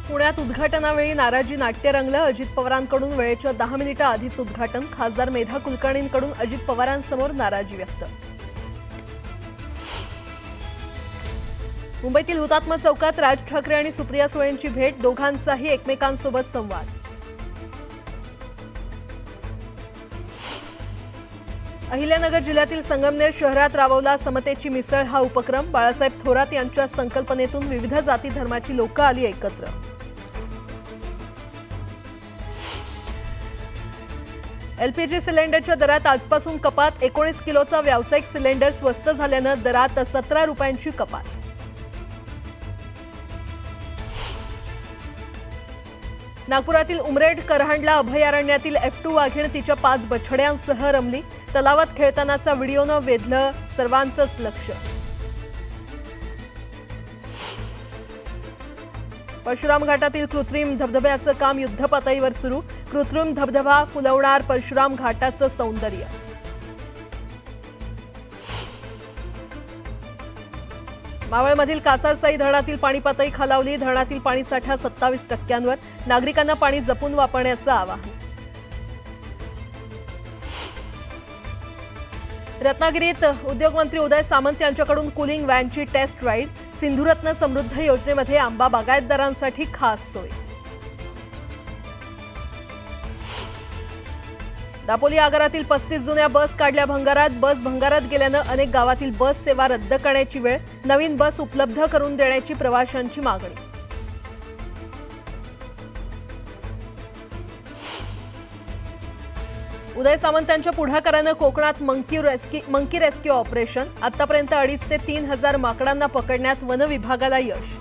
पुण्यात उद्घाटनावेळी नाराजी नाट्य रंगलं। अजित पवारांकडून वेळेच्या 10 मिनिटं आधीच उद्घाटन। खासदार मेधा कुलकर्णींकडून अजित पवारांसमोर नाराजी व्यक्त। मुंबईतील हुतात्मा चौकात राज ठाकरे आणि सुप्रिया सुळेंची भेट। दोघांचाही एकमेकांसोबत संवाद। अहिल्यानगर जिल्ह्यातील संगमनेर शहरात राबवला समतेची मिसळ हा उपक्रम। बाळासाहेब थोरात यांच्या संकल्पनेतून विविध जाती धर्माची लोक आली एकत्र। एलपीजी सिलेंडरच्या दरात आजपासून कपात। 19 किलोचा व्यावसायिक सिलेंडर स्वस्त झाल्यानं दरात 17 रुपयांची कपात। नागपुरातील उमरेड करहांडला अभयारण्यातील F2 वाघीण तिच्या 5 बछड्यांसह रमली। तलावात खेळतानाचा व्हिडिओनं वेधलं सर्वांचंच लक्ष। परशुराम घाटातील कृत्रिम धबधब्याचं काम युद्धपातळीवर सुरू। कृत्रिम धबधबा फुलवणार परशुराम घाटाचं सौंदर्य। मावळमधील कासारसाई धरणातील पाणी पातळी खालावली। धरणातील पाणीसाठा 27%वर। नागरिकांना पाणी जपून वापरण्याचं आवाहन। रत्नागिरीत उद्योगमंत्री उदय सामंत यांच्याकडून कूलिंग व्हॅनची टेस्ट राईड। सिंधुरत्न समृद्ध योजनेमध्ये आंबा बागायतदारांसाठी खास सोय। दापोली आगारातील 35 जुन्या बस काढल्या भंगारात। बस भंगारात गेल्यानं अनेक गावातील बस सेवा रद्द करण्याची वेळ। नवीन बस उपलब्ध करून देण्याची प्रवाशांची मागणी। उदय सामंत यांच्या पुढाकारानं कोकणात मंकी रेस्क्यू ऑपरेशन। आतापर्यंत 2,500 ते 3,000 माकडांना पकडण्यात वन विभागाला यश।